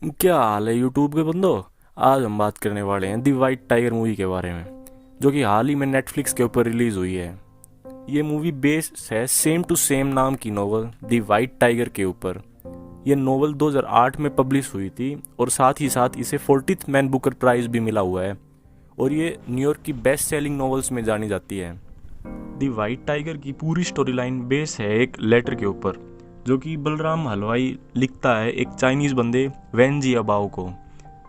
क्या हाल है यूट्यूब के बंदो। आज हम बात करने वाले हैं दी वाइट टाइगर मूवी के बारे में, जो कि हाल ही में नेटफ्लिक्स के ऊपर रिलीज हुई है। ये मूवी बेस्ड है सेम टू सेम नाम की नोवेल दी वाइट टाइगर के ऊपर। ये नोवेल 2008 में पब्लिश हुई थी और साथ ही साथ इसे 40th मैन बुकर प्राइज भी मिला हुआ है, और ये न्यूयॉर्क की बेस्ट सेलिंग नॉवेल्स में जानी जाती है। दी वाइट टाइगर की पूरी स्टोरी लाइन बेस है एक लेटर के ऊपर, जो कि बलराम हलवाई लिखता है एक चाइनीज़ बंदे वैन जियाबाओ को।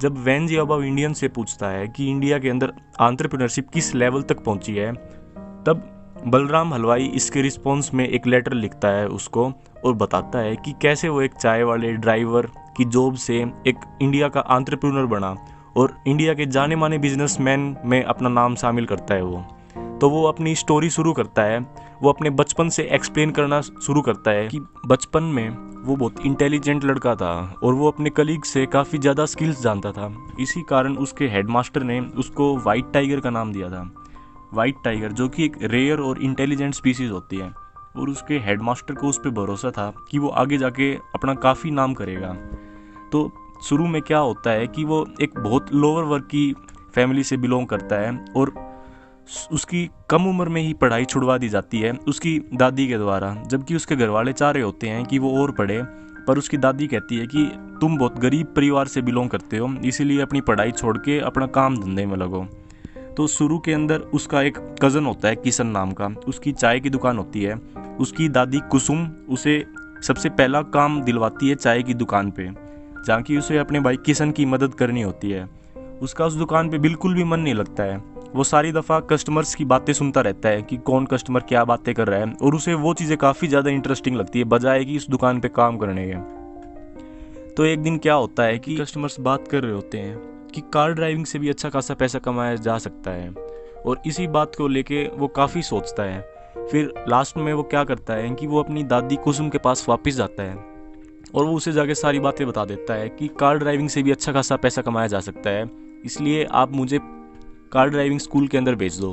जब वैन जियाबाओ इंडियन से पूछता है कि इंडिया के अंदर एंटरप्रेन्योरशिप किस लेवल तक पहुंची है, तब बलराम हलवाई इसके रिस्पॉन्स में एक लेटर लिखता है उसको, और बताता है कि कैसे वो एक चाय वाले ड्राइवर की जॉब से एक इंडिया का एंटरप्रेन्योर बना और इंडिया के जाने माने बिजनेसमैन में अपना नाम शामिल करता है वो। तो वो अपनी स्टोरी शुरू करता है, वो अपने बचपन से एक्सप्लेन करना शुरू करता है कि बचपन में वो बहुत इंटेलिजेंट लड़का था और वो अपने कलीग से काफ़ी ज़्यादा स्किल्स जानता था। इसी कारण उसके हेडमास्टर ने उसको वाइट टाइगर का नाम दिया था। वाइट टाइगर जो कि एक रेयर और इंटेलिजेंट स्पीसीज होती है, और उसके हेडमास्टर को उस पर भरोसा था कि वो आगे जाके अपना काफ़ी नाम करेगा। तो शुरू में क्या होता है कि वो एक बहुत लोअर वर्ग की फैमिली से बिलोंग करता है, और उसकी कम उम्र में ही पढ़ाई छुड़वा दी जाती है उसकी दादी के द्वारा, जबकि उसके घर वाले चाह रहे होते हैं कि वो और पढ़े। पर उसकी दादी कहती है कि तुम बहुत गरीब परिवार से बिलोंग करते हो, इसीलिए अपनी पढ़ाई छोड़ के अपना काम धंधे में लगो। तो शुरू के अंदर उसका एक कज़न होता है किशन नाम का, उसकी चाय की दुकान होती है। उसकी दादी कुसुम उसे सबसे पहला काम दिलवाती है चाय की दुकान पे, जहाँ की उसे अपने भाई किशन की मदद करनी होती है। उसका उस दुकान पे बिल्कुल भी मन नहीं लगता है। वो सारी दफ़ा कस्टमर्स की बातें सुनता रहता है कि कौन कस्टमर क्या बातें कर रहा है, और उसे वो चीज़ें काफ़ी ज़्यादा इंटरेस्टिंग लगती है बजाय कि इस दुकान पे काम करने के। तो एक दिन क्या होता है कि कस्टमर्स बात कर रहे होते हैं कि कार ड्राइविंग से भी अच्छा खासा पैसा कमाया जा सकता है, और इसी बात को लेके वो काफ़ी सोचता है। फिर लास्ट में वो क्या करता है कि वो अपनी दादी कुसुम के पास वापस जाता है, और वो उसे जाके सारी बातें बता देता है कि कार ड्राइविंग से भी अच्छा खासा पैसा कमाया जा सकता है, इसलिए आप मुझे कार ड्राइविंग स्कूल के अंदर भेज दो।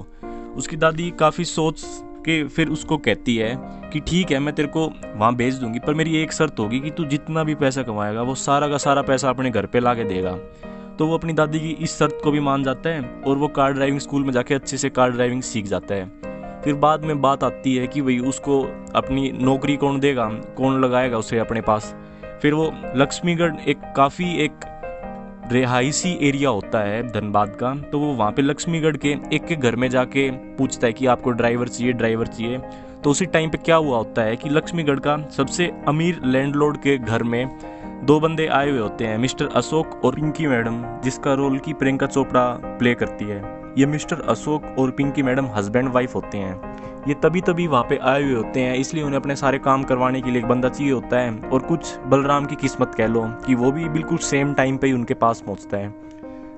उसकी दादी काफ़ी सोच के फिर उसको कहती है कि ठीक है, मैं तेरे को वहाँ भेज दूंगी, पर मेरी एक शर्त होगी कि तू जितना भी पैसा कमाएगा वो सारा का सारा पैसा अपने घर पे ला के देगा। तो वो अपनी दादी की इस शर्त को भी मान जाता है, और वो कार ड्राइविंग स्कूल में जाके अच्छे से कार ड्राइविंग सीख जाता है। फिर बाद में बात आती है कि भाई उसको अपनी नौकरी कौन देगा, कौन लगाएगा उसे अपने पास। फिर वो लक्ष्मीगढ़ एक काफ़ी एक रिहायशी एरिया होता है धनबाद का, तो वो वहाँ पे लक्ष्मीगढ़ के एक के घर में जाके पूछता है कि आपको ड्राइवर चाहिए, ड्राइवर चाहिए। तो उसी टाइम पे क्या हुआ होता है कि लक्ष्मीगढ़ का सबसे अमीर लैंडलॉर्ड के घर में दो बंदे आए हुए होते हैं, मिस्टर अशोक और पिंकी मैडम, जिसका रोल की प्रियंका चोपड़ा प्ले करती है। ये मिस्टर अशोक और पिंकी मैडम हस्बैंड वाइफ होते हैं। ये तभी तभी वहाँ पे आए हुए होते हैं, इसलिए उन्हें अपने सारे काम करवाने के लिए एक बंदा चाहिए होता है। और कुछ बलराम की किस्मत कह लो कि वो भी बिल्कुल सेम टाइम पे ही उनके पास पहुँचता है।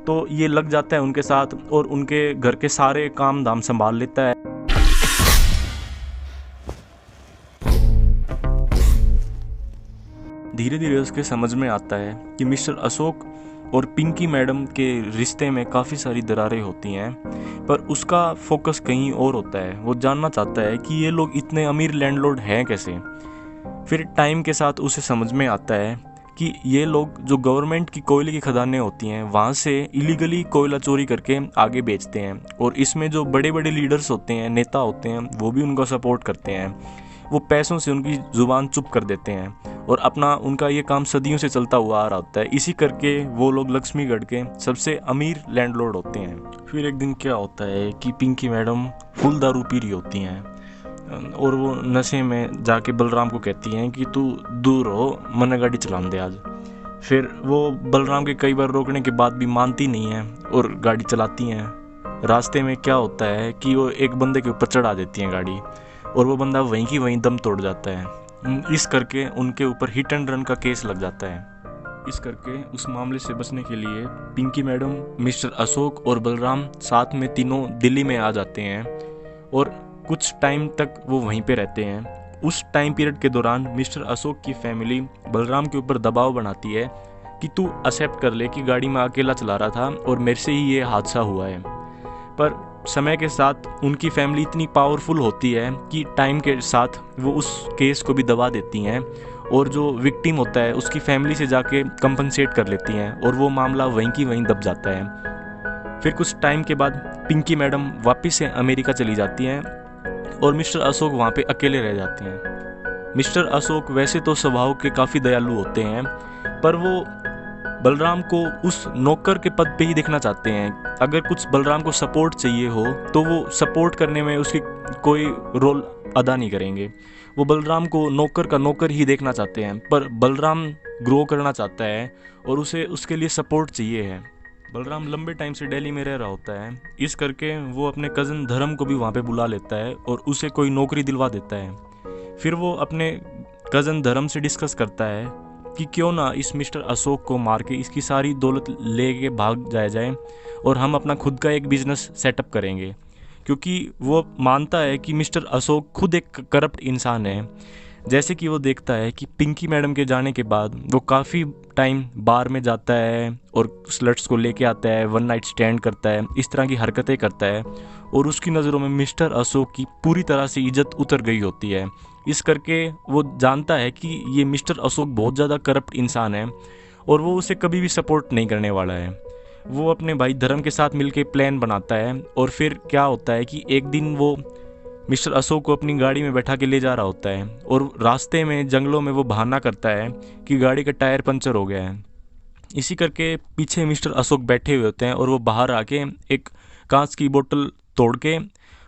तो ये लग जाता है उनके साथ और उनके घर के सारे काम धाम संभाल लेता है। धीरे धीरे उसके समझ में आता है कि मिस्टर अशोक और पिंकी मैडम के रिश्ते में काफ़ी सारी दरारें होती हैं, पर उसका फोकस कहीं और होता है। वो जानना चाहता है कि ये लोग इतने अमीर लैंडलॉर्ड हैं कैसे। फिर टाइम के साथ उसे समझ में आता है कि ये लोग जो गवर्नमेंट की कोयले की खदानें होती हैं वहाँ से इलीगली कोयला चोरी करके आगे बेचते हैं, और इसमें जो बड़े बड़े लीडर्स होते हैं, नेता होते हैं, वो भी उनको सपोर्ट करते हैं। वो पैसों से उनकी ज़ुबान चुप कर देते हैं, और अपना उनका ये काम सदियों से चलता हुआ आ रहा होता है। इसी करके वो लोग लक्ष्मीगढ़ के सबसे अमीर लैंडलॉर्ड होते हैं। फिर एक दिन क्या होता है कि पिंकी मैडम फुल दारू पी रही होती हैं, और वो नशे में जाके बलराम को कहती हैं कि तू दूर हो, मन गाड़ी चलान दे आज। फिर वो बलराम के कई बार रोकने के बाद भी मानती नहीं है और गाड़ी चलाती हैं। रास्ते में क्या होता है कि वो एक बंदे के ऊपर चढ़ा देती हैं गाड़ी, और वो बंदा वहीं की वहीं दम तोड़ जाता है। इस करके उनके ऊपर हिट एंड रन का केस लग जाता है। इस करके उस मामले से बचने के लिए पिंकी मैडम, मिस्टर अशोक और बलराम साथ में तीनों दिल्ली में आ जाते हैं, और कुछ टाइम तक वो वहीं पे रहते हैं। उस टाइम पीरियड के दौरान मिस्टर अशोक की फैमिली बलराम के ऊपर दबाव बनाती है कि तू एक्सेप्ट कर ले कि गाड़ी में अकेला चला रहा था और मेरे से ही ये हादसा हुआ है। पर समय के साथ उनकी फैमिली इतनी पावरफुल होती है कि टाइम के साथ वो उस केस को भी दबा देती हैं, और जो विक्टिम होता है उसकी फैमिली से जाके कंपनसेट कर लेती हैं और वो मामला वहीं की वहीं दब जाता है। फिर कुछ टाइम के बाद पिंकी मैडम वापस से अमेरिका चली जाती हैं और मिस्टर अशोक वहाँ पे अकेले रह जाते हैं। मिस्टर अशोक वैसे तो स्वभाव के काफ़ी दयालु होते हैं, पर वो बलराम को उस नौकर के पद पे ही देखना चाहते हैं। अगर कुछ बलराम को सपोर्ट चाहिए हो तो वो सपोर्ट करने में उसकी कोई रोल अदा नहीं करेंगे। वो बलराम को नौकर का नौकर ही देखना चाहते हैं, पर बलराम ग्रो करना चाहता है और उसे उसके लिए सपोर्ट चाहिए है। बलराम लंबे टाइम से दिल्ली में रह रहा होता है, इस करके वो अपने कज़न धर्म को भी वहाँ पे बुला लेता है और उसे कोई नौकरी दिलवा देता है। फिर वो अपने कज़न धर्म से डिस्कस करता है कि क्यों ना इस मिस्टर अशोक को मार के इसकी सारी दौलत ले के भाग जाया जाए और हम अपना खुद का एक बिजनेस सेटअप करेंगे, क्योंकि वो मानता है कि मिस्टर अशोक खुद एक करप्ट इंसान है। जैसे कि वो देखता है कि पिंकी मैडम के जाने के बाद वो काफ़ी टाइम बार में जाता है और स्लट्स को लेके आता है, वन नाइट स्टैंड करता है, इस तरह की हरकतें करता है और उसकी नज़रों में मिस्टर अशोक की पूरी तरह से इज्जत उतर गई होती है। इस करके वो जानता है कि ये मिस्टर अशोक बहुत ज़्यादा करप्ट इंसान है और वो उसे कभी भी सपोर्ट नहीं करने वाला है। वो अपने भाई धर्म के साथ मिलके प्लान बनाता है और फिर क्या होता है कि एक दिन वो मिस्टर अशोक को अपनी गाड़ी में बैठा के ले जा रहा होता है और रास्ते में जंगलों में वो बहाना करता है कि गाड़ी का टायर पंचर हो गया है। इसी करके पीछे मिस्टर अशोक बैठे हुए होते हैं और वो बाहर आके एक कांच की बोतल तोड़ के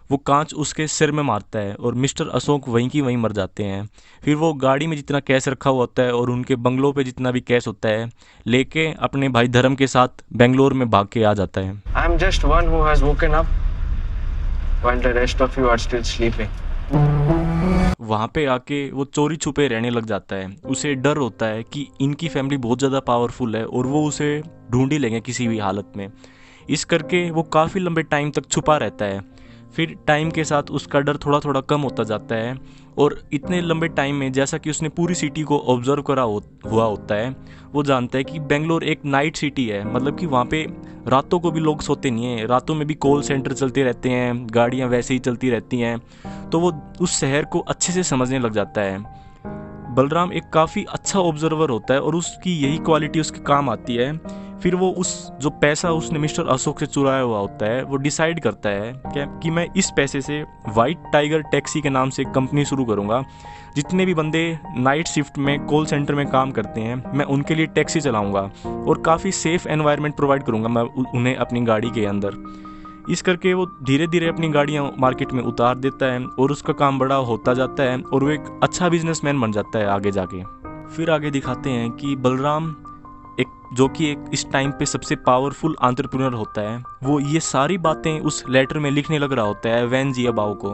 वो कांच उसके सिर में मारता है और मिस्टर अशोक वहीं की वहीं मर जाते हैं। फिर वो गाड़ी में जितना कैश रखा हुआ होता है और उनके बंगलों पे जितना भी कैश होता है लेके अपने भाई धर्म के साथ बेंगलोर में भाग के आ जाता है। I am just one who has woken up while the rest of you are still sleeping. वहाँ पे आके वो चोरी छुपे रहने लग जाता है। उसे डर होता है कि इनकी फैमिली बहुत ज़्यादा पावरफुल है और वो उसे ढूंढ ही लेंगे किसी भी हालत में। इस करके वो काफ़ी लंबे टाइम तक छुपा रहता है। फिर टाइम के साथ उसका डर थोड़ा थोड़ा कम होता जाता है और इतने लंबे टाइम में जैसा कि उसने पूरी सिटी को ऑब्जर्व करा हुआ होता है, वो जानता है कि बेंगलोर एक नाइट सिटी है, मतलब कि वहाँ पे रातों को भी लोग सोते नहीं हैं, रातों में भी कॉल सेंटर चलते रहते हैं, गाड़ियाँ वैसे ही चलती रहती हैं। तो वो उस शहर को अच्छे से समझने लग जाता है। बलराम एक काफ़ी अच्छा ऑब्जर्वर होता है और उसकी यही क्वालिटी उसके काम आती है। फिर वो उस जो पैसा उसने मिस्टर अशोक से चुराया हुआ होता है वो डिसाइड करता है कि मैं इस पैसे से वाइट टाइगर टैक्सी के नाम से एक कंपनी शुरू करूँगा। जितने भी बंदे नाइट शिफ्ट में कॉल सेंटर में काम करते हैं मैं उनके लिए टैक्सी चलाऊँगा और काफ़ी सेफ़ एनवायरनमेंट प्रोवाइड करूँगा मैं उन्हें अपनी गाड़ी के अंदर। इस करके वो धीरे धीरे अपनी गाड़ियाँ मार्केट में उतार देता है और उसका काम बड़ा होता जाता है और वो एक अच्छा बिजनेसमैन बन जाता है आगे जाके। फिर आगे दिखाते हैं कि बलराम जो कि एक इस टाइम पे सबसे पावरफुल एंटरप्रेन्योर होता है, वो ये सारी बातें उस लेटर में लिखने लग रहा होता है वैन जियाबाओ को,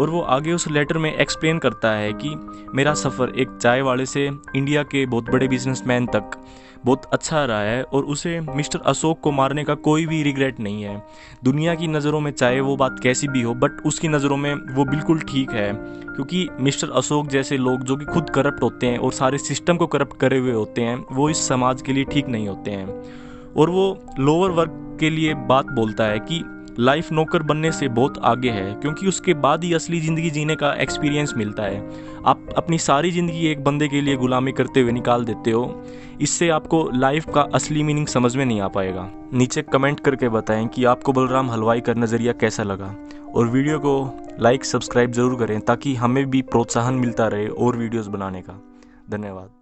और वो आगे उस लेटर में एक्सप्लेन करता है कि मेरा सफ़र एक चाय वाले से इंडिया के बहुत बड़े बिजनेसमैन तक बहुत अच्छा रहा है और उसे मिस्टर अशोक को मारने का कोई भी रिग्रेट नहीं है। दुनिया की नज़रों में चाहे वो बात कैसी भी हो, बट उसकी नज़रों में वो बिल्कुल ठीक है, क्योंकि मिस्टर अशोक जैसे लोग जो कि खुद करप्ट होते हैं और सारे सिस्टम को करप्ट करे हुए होते हैं वो इस समाज के लिए ठीक नहीं होते हैं। और वो लोअर वर्ग के लिए बात बोलता है कि लाइफ नौकर बनने से बहुत आगे है, क्योंकि उसके बाद ही असली ज़िंदगी जीने का एक्सपीरियंस मिलता है। आप अपनी सारी ज़िंदगी एक बंदे के लिए गुलामी करते हुए निकाल देते हो, इससे आपको लाइफ का असली मीनिंग समझ में नहीं आ पाएगा। नीचे कमेंट करके बताएं कि आपको बलराम हलवाई का नज़रिया कैसा लगा, और वीडियो को लाइक सब्सक्राइब ज़रूर करें ताकि हमें भी प्रोत्साहन मिलता रहे और वीडियोज़ बनाने का। धन्यवाद।